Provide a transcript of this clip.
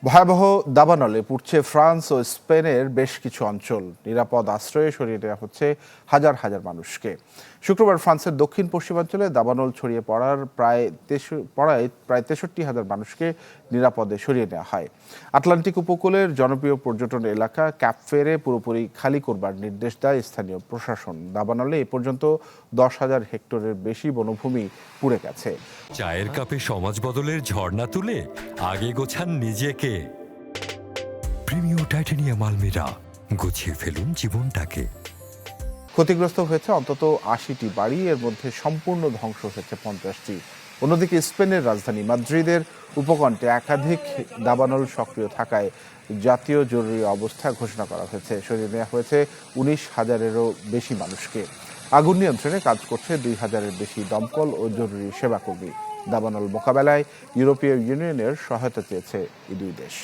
ভয়াবহ দাবানলে পুড়ছে ফ্রান্স ও স্পেনের বেশ কিছু অঞ্চল। নিরাপদ আশ্রয়ে সরিয়ে নেওয়া হচ্ছে হাজার হাজার মানুষকে। শুক্রবার ফ্রান্সের দক্ষিণ পশ্চিমাঞ্চলে দাবানল ছড়িয়ে প্রায় 63,000 মানুষকে নিরাপদে সরিয়ে নেওয়া হয়। আটলান্টিক উপকূলের জনপ্রিয় পর্যটন এলাকা ক্যাপ ফেরে পুরোপুরি খালি করবার নির্দেশ দেয় স্থানীয় প্রশাসন। দাবানলে এ পর্যন্ত 10,000 হেক্টরের বেশি বনভূমি পুড়ে গেছে। চায়ের কাপে সমাজ বদলের ঝর্ণা তুলে আগে গোছান নিজেকে। প্রিমিয়ার টাইটানিয়াম আলমিরা, গুছিয়ে ফেলুন জীবনটাকে। ক্ষতিগ্রস্ত হয়েছে অন্তত 80টি বাড়ি, এর মধ্যে সম্পূর্ণ ধ্বংস হয়েছে 50টি। অন্যদিকে স্পেনের রাজধানী মাদ্রিদের উপকণ্ঠে একাধিক দাবানল সক্রিয় থাকায় জাতীয় জরুরি অবস্থা ঘোষণা করা হয়েছে। সরিয়ে নেওয়া হয়েছে 19,000-এরও বেশি মানুষকে। আগুন নিয়ন্ত্রণে কাজ করছে 2,000-এর বেশি দমকল ও জরুরি সেবাকর্মী। দাবানল মোকাবেলায় ইউরোপীয় ইউনিয়নের সহায়তা চেয়েছে এই দুই দেশ।